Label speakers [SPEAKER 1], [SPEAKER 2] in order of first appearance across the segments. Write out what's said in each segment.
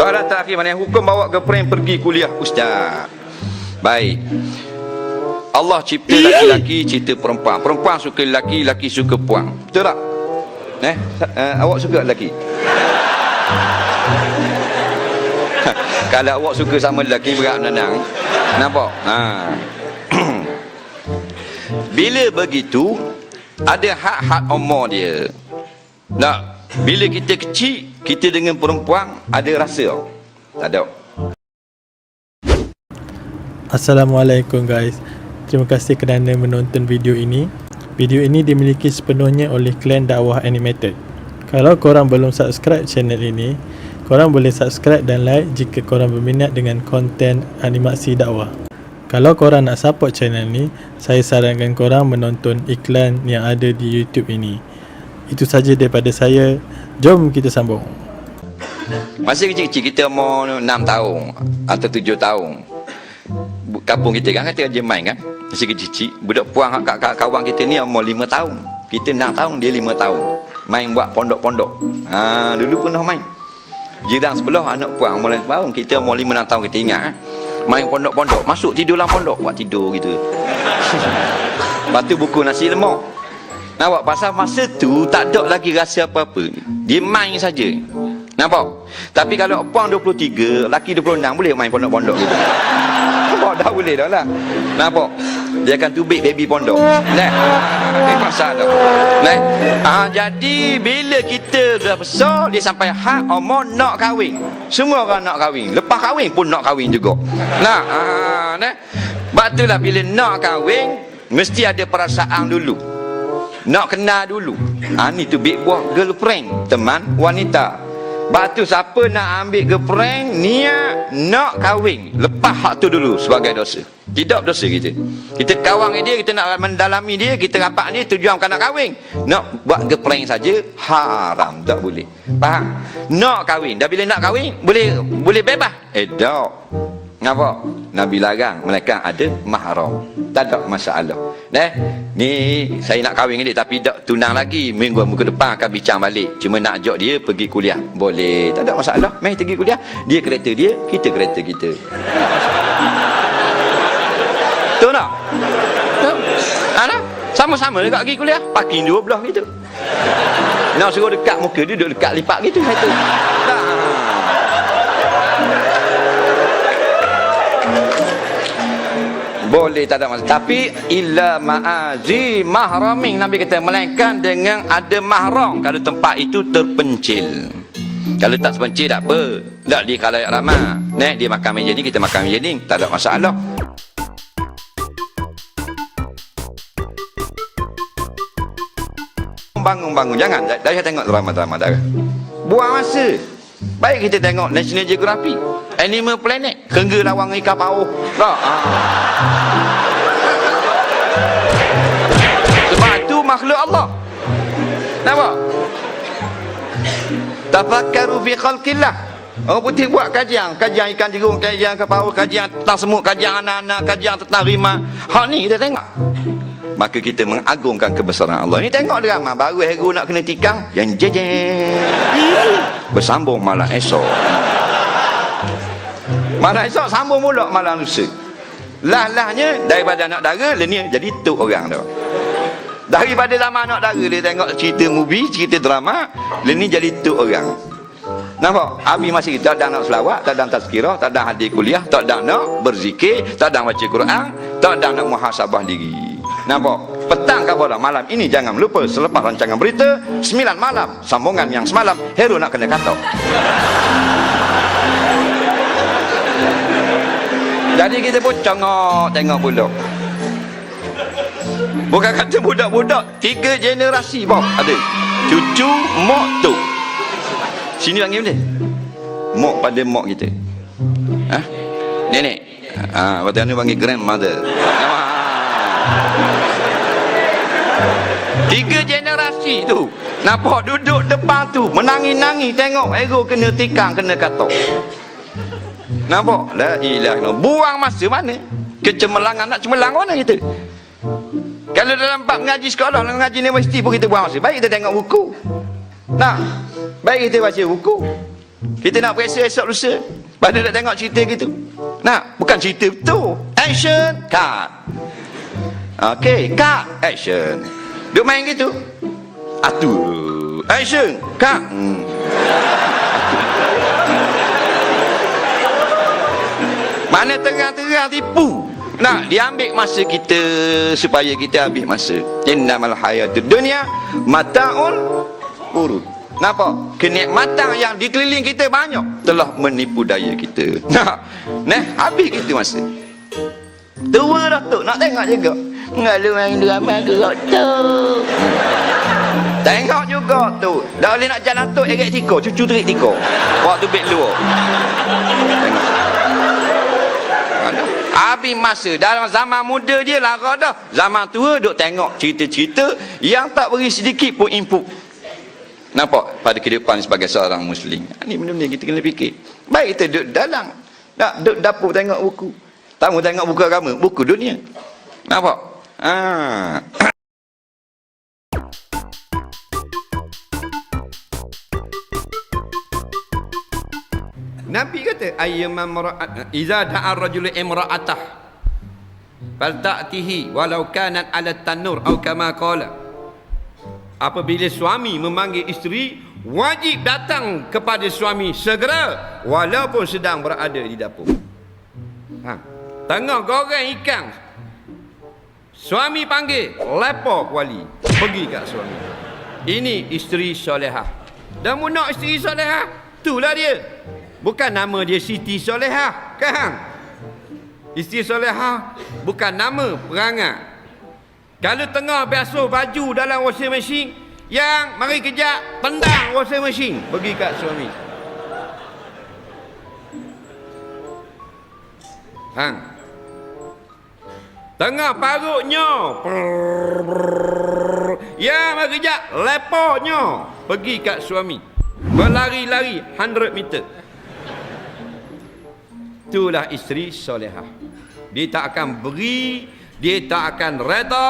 [SPEAKER 1] Soalan terakhir, mana hukum bawa girlfriend pergi kuliah ustaz? Baik. Allah cipta laki-laki, cipta perempuan. Perempuan suka lelaki, lelaki suka puang. Betul tak? Awak suka lelaki? Kalau awak suka sama lelaki, berat menenang. Nampak? Bila begitu, ada hak-hak umur dia. Nah, bila kita kecil, kita dengan perempuan ada rasa tak ada.
[SPEAKER 2] Assalamualaikum guys. Terima kasih kerana menonton video ini. Video ini dimiliki sepenuhnya oleh Klan Dakwah Animated. Kalau korang belum subscribe channel ini, korang boleh subscribe dan like jika korang berminat dengan konten animasi dakwah. Kalau korang nak support channel ni, saya sarankan korang menonton iklan yang ada di YouTube ini. Itu saja daripada saya. Jom kita sambung.
[SPEAKER 1] Masa kecil-kecil kita umur 6 tahun atau 7 tahun. Kampung kita kan kata je main kan. Masa kecil-kecil budak puang kat kawan kita ni umur 5 tahun. Kita 6 tahun, dia 5 tahun. Main buat pondok-pondok. Dulu pernah main. Jiran sebelah anak puang umur 5 tahun, kita umur 5-6 tahun, kita ingat main pondok-pondok, masuk tidur dalam pondok, buat tidur gitu. Lepas tu buku nasi lemak. Nampak? Pasal masa tu tak ada lagi rasa apa-apa. Dia main saja. Nampak? Tapi kalau puang 23, laki 26 boleh main pondok-pondok gitu. Nampak? Dah boleh dah lah. Nampak? Dia akan tubik baby pondok. Pasal dah. Jadi bila kita dah besar, dia sampai hak umur nak kahwin. Semua orang nak kahwin. Lepas kahwin pun nak kahwin juga. Sebab itulah bila nak kahwin, mesti ada perasaan dulu. Nak kenal dulu. Ni tu big buah girlfriend, teman wanita. Batu siapa nak ambil girlfriend, niat nak kahwin, lepas hak tu dulu sebagai dosa. Tidak dosa kita. Kita kawan dengan dia, kita nak mendalami dia, kita rapat dia, tujuan bukan nak kahwin. Nak buat girlfriend saja haram, tak boleh. Faham? Nak kahwin, dah bila nak kahwin boleh bebas. Tak. Nampak? Nabi larang mereka ada mahram. Tak ada masalah. Ni saya nak kahwin dengan dia tapi tak tunang lagi. Minggu depan akan bincang balik. Cuma nak ajak dia pergi kuliah. Boleh, tak ada masalah. Mai pergi kuliah. Dia kereta dia, kita kereta kita. Betul tak? Sama-sama dekat pergi kuliah. Parking dua belah gitu. Nak suruh dekat muka dia, duduk dekat lipat gitu. Tak. Boleh, tak ada masalah. Tapi illa ma'azi mahramin, Nabi kata melainkan dengan ada mahram kalau tempat itu terpencil. Kalau tak terpencil tak apa. Tak dia khalayak ramai. Dia makan meja ni, kita makan meja ni, tak ada masalah. Bangun-bangun, jangan dah tengok drama-drama dah. Buang masa. Baik kita tengok National Geographic, Animal Planet, kerengga lawang ikan paus. Sebab itu makhluk Allah. Nampak? Tafakkaru fi khalqillah. Orang putih buat kajian ikan jerung, kajian ikan paus, kajian tentang semut, kajian anak-anak, kajian tentang rimah. Hak ni kita tengok. Maka kita mengagungkan kebesaran Allah. Ni tengok drama baru hero nak kena tikang yang jejeng. Bersambung malam esok. Malam esok sambung pula malam lusa. Lah-lahnya daripada anak dara lenia jadi tok orang dah. Daripada zaman anak dara dia tengok cerita movie, cerita drama, lenia jadi tok orang. Nampak? Abi masih tak ada nak selawat, tak ada tazkirah, tak ada hadir kuliah, tak ada nak berzikir, tak ada baca Quran, tak ada nak muhasabah diri. Nampak? Petang kabar malam ini jangan lupa selepas rancangan berita 9 malam sambungan yang semalam hero nak kena kata. Jadi kita pun tengok budak. Bukan kata budak-budak, 3 generasi bawah ada. Cucu mak tu. Sini panggil dia. Mak pada mak kita. Nenek. Waktu ni panggil grandmother. 3 generasi tu nampak duduk depan tu menangis-nangis tengok ego kena tikang, kena katok. Nampak? La ilaha illallah. Buang masa mana? Kecemerlangan, nak cemerlang mana kita? Kalau dalam bab mengaji sekolah, mengaji universiti pun kita buang masa. Baik kita tengok buku. Baik kita baca buku. Kita nak periksa esok lusa. Pada nak tengok cerita gitu. Nak, bukan cerita betul. Action, cut. Okey, cut, action. Duk main gitu. Atur. Action, cut. Mana terang-terang tipu. Nak diambil masa kita supaya kita habis masa. Innamal hayatud dunya mata'ul urud. Nampak? Kenikmatan yang di keliling kita banyak telah menipu daya kita. Nah, habis kita masa. Tua dah tu, nak tengok juga. Ngalu main drama gerak tu. Tengok juga tu. Dah boleh nak jalan tu erat tiko, cucu terik tiko. Waktu beg luar. Tengok. Habis masa dalam zaman muda dia lara dah. Zaman tua duk tengok cerita-cerita yang tak beri sedikit pun input. Nampak pada kehidupan sebagai seorang Muslim. Ini benda-benda kita kena fikir. Baik kita duduk dalam, nak duduk dapur tengok buku. Tamu tengok buku agama, buku dunia. Nampak? Nabi kata, ayyama mar'at iza da'a ar-rajulu imra'atah falta'tihi walau kanat 'ala tanur atau kama qala. Apabila suami memanggil isteri, wajib datang kepada suami segera walaupun sedang berada di dapur. Tengah goreng ikan, suami panggil, lepo kuali, pergi kat suami. Ini isteri solehah. Dan mu nak isteri solehah, itulah dia. Bukan nama dia Siti Solehah, kan? Isteri solehah bukan nama perangai. Kalau tengah basuh baju dalam washing machine, yang mari kejap tendang washing machine, pergi kat suami. Tengah parutnya, yang mari kejap leponya, pergi kat suami. Berlari-lari 100 meter. Itulah isteri solehah. Dia tak akan beri, dia tak akan reda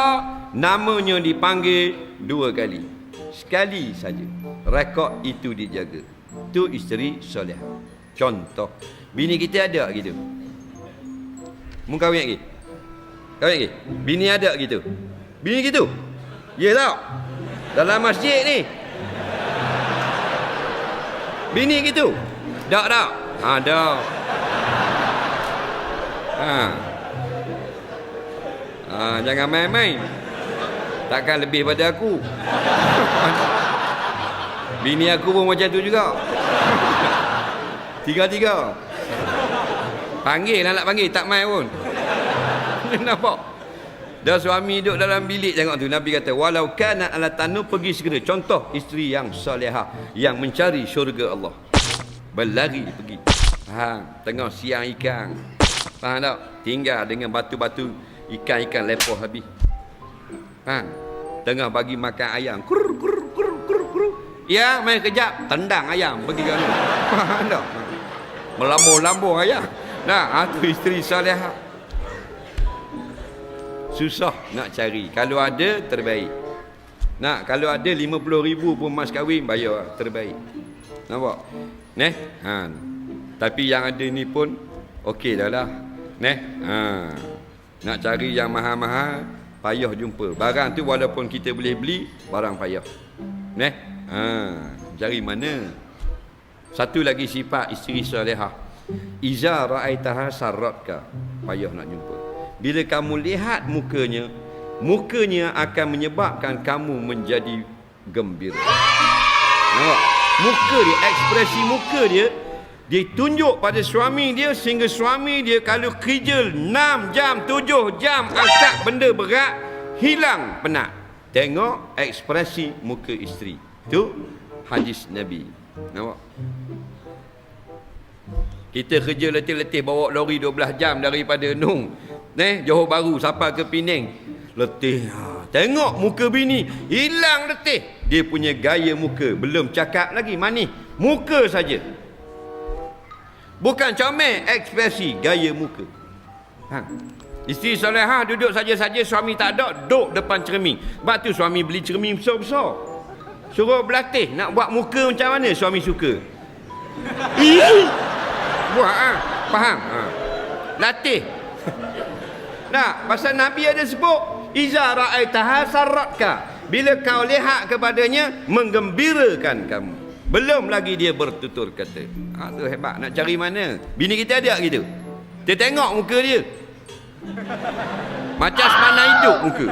[SPEAKER 1] namanya dipanggil 2 kali. Sekali saja. Rekod itu dijaga. Itu isteri solehah. Contoh, bini kita ada gitu. Mu kahwin lagi? Kahwin lagi? Bini ada gitu? Bini gitu? Ya tak? Dalam masjid ni. Bini gitu? Tak? Ada. Jangan main-main. Takkan lebih pada aku. Bini aku pun macam tu juga. Tiga-tiga. Panggil lah nak panggil, tak main pun. Nampak? Dah suami duduk dalam bilik tengok tu. Nabi kata, walau kana ala tanu, pergi segera. Contoh isteri yang salihah, yang mencari syurga Allah. Berlari pergi. Tengah siang ikan. Faham tak? Tinggal dengan batu-batu, ikan-ikan lepoh habis. Tengah bagi makan ayam. Kur. Ya, main kejap, tendang ayam pergi ke mana. Faham tak? Melambung-lambung ayam. Nah, tu isteri salihah. Susah nak cari. Kalau ada, terbaik. Nak, kalau ada 50,000 pun mas kahwin, bayar, terbaik. Nampak? Tapi yang ada ni pun okey dah lah. Nak cari yang mahal-mahal, payah jumpa. Barang tu walaupun kita boleh beli, barang payah. Cari mana? Satu lagi sifat isteri salihah. Iza ra'aitaha sarratka. Payah nak jumpa. Bila kamu lihat mukanya, mukanya akan menyebabkan kamu menjadi gembira. Nampak? Muka dia, ekspresi muka dia, dia tunjuk pada suami dia sehingga suami dia kalau kerja 6 jam, 7 jam angkat benda berat, hilang penat. Tengok ekspresi muka isteri. Itu hadis Nabi. Nampak? Kita kerja letih-letih bawa lori 12 jam daripada Nung, Johor Bahru sampai ke Penang. Letih. Tengok muka bini, hilang letih. Dia punya gaya muka, belum cakap lagi manis. Muka saja. Bukan comel, ekspresi, gaya muka. Isteri salihah duduk saja-saja, suami tak ada, duduk depan cermin. Sebab tu suami beli cermin besar-besar. Suruh berlatih nak buat muka macam mana suami suka.
[SPEAKER 3] Buat faham? Latih. Nah, pasal Nabi ada sebut, iza ra'aitaha sarratka. Bila kau lihat kepadanya, menggembirakan kamu. Belum lagi dia bertutur kata. Tu hebat. Nak cari mana? Bini kita ada gitu. Dia tengok muka dia, macam semana hidup muka.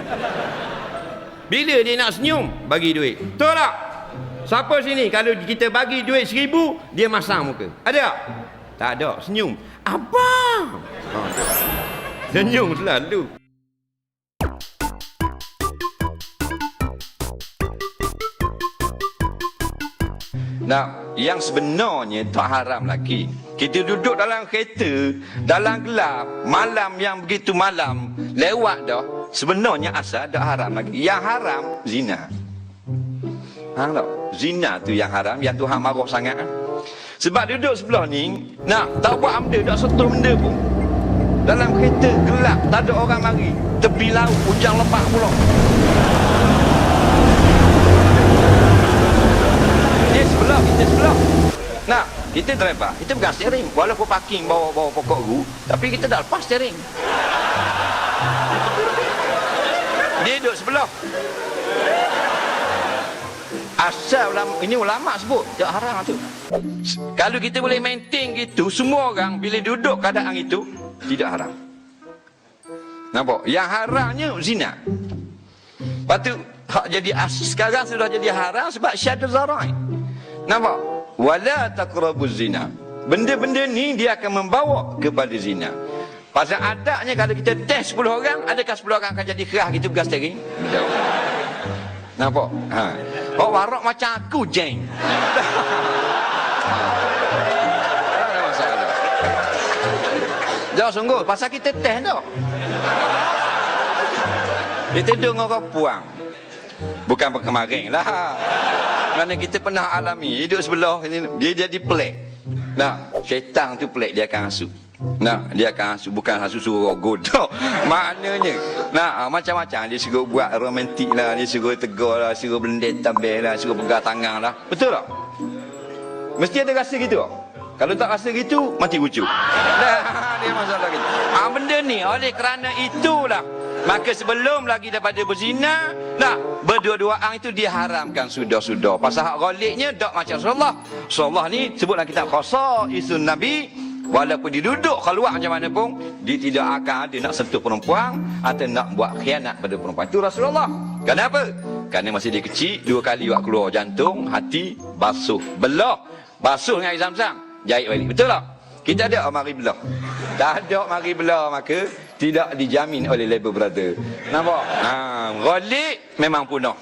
[SPEAKER 3] Bila dia nak senyum, bagi duit. Betul tak? Siapa sini kalau kita bagi duit 1,000, dia masang muka? Ada tak? Tak ada. Senyum. Abang. Senyum selalu.
[SPEAKER 1] Nah, yang sebenarnya tak haram lagi. Kita duduk dalam kereta, dalam gelap, malam yang begitu malam, lewat dah. Sebenarnya asal tak haram lagi. Yang haram, zina. Faham tak? Zina tu yang haram, yang Tuhan marah sangat. Sebab duduk sebelah ni, nak tak buat benda, tak sentuh benda pun. Dalam kereta, gelap, tak ada orang mari. Tepi laut, hujan lebat pula. Kita sebelah. Nah, kita driver, kita pegang steering. Walaupun parking bawa pokok gu, tapi kita dah lepas steering. Dia duduk sebelah. Asal ini ulama sebut, tak haram tu. Kalau kita boleh maintain gitu, semua orang bila duduk keadaan itu, tidak haram. Nampak? Yang haramnya zina. Lepas tu, jadi sekarang sudah jadi haram sebab syadul zarai. Nampak? Wala taqrabuz zina. Benda-benda ni dia akan membawa kepada zina. Pasal adanya kalau kita test 10 orang, adakah 10 orang akan jadi kerah gitu pegang steering? Tak. Nampak? Oh, warak macam aku, jeng. Tak ada masalah. Jangan sungguh, pasal kita test tau. Kita dengar orang puang. Bukan kemarin lah. Kerana kita pernah alami hidup sebelah ini, dia jadi pelik. Nah, syaitan tu pelik, dia akan hasut. Nah, dia akan hasut, bukan hasut suruh godok. Maknanya, nah, macam-macam dia suruh buat romantik lah, dia suruh tegur lah, suruh belendek tambah lah, suruh pegang tangan lah. Betul tak? Mesti ada rasa gitu tak? Kalau tak rasa gitu, mati kucuk. Nah, dia masalah gitu. Benda ni oleh kerana itulah, maka sebelum lagi daripada berzina, nah, berdua-duaan itu diharamkan sudah-sudah. Pasal hak ghaliknya tak macam Rasulullah. Rasulullah ni sebutlah kitab Khasaisun Nabi, walaupun dia duduk keluar macam mana pun, dia tidak akan ada nak sentuh perempuan atau nak buat khianat pada perempuan. Itu Rasulullah. Kenapa? Kerana masih dia kecil, 2 kali buat keluar jantung, hati basuh, belah. Basuh dengan air Zam-Zam, jahit balik. Betul tak? Kita ada mari belah. Tak ada mari belah, maka tidak dijamin oleh label brother. Nampak? Ghalik memang punah.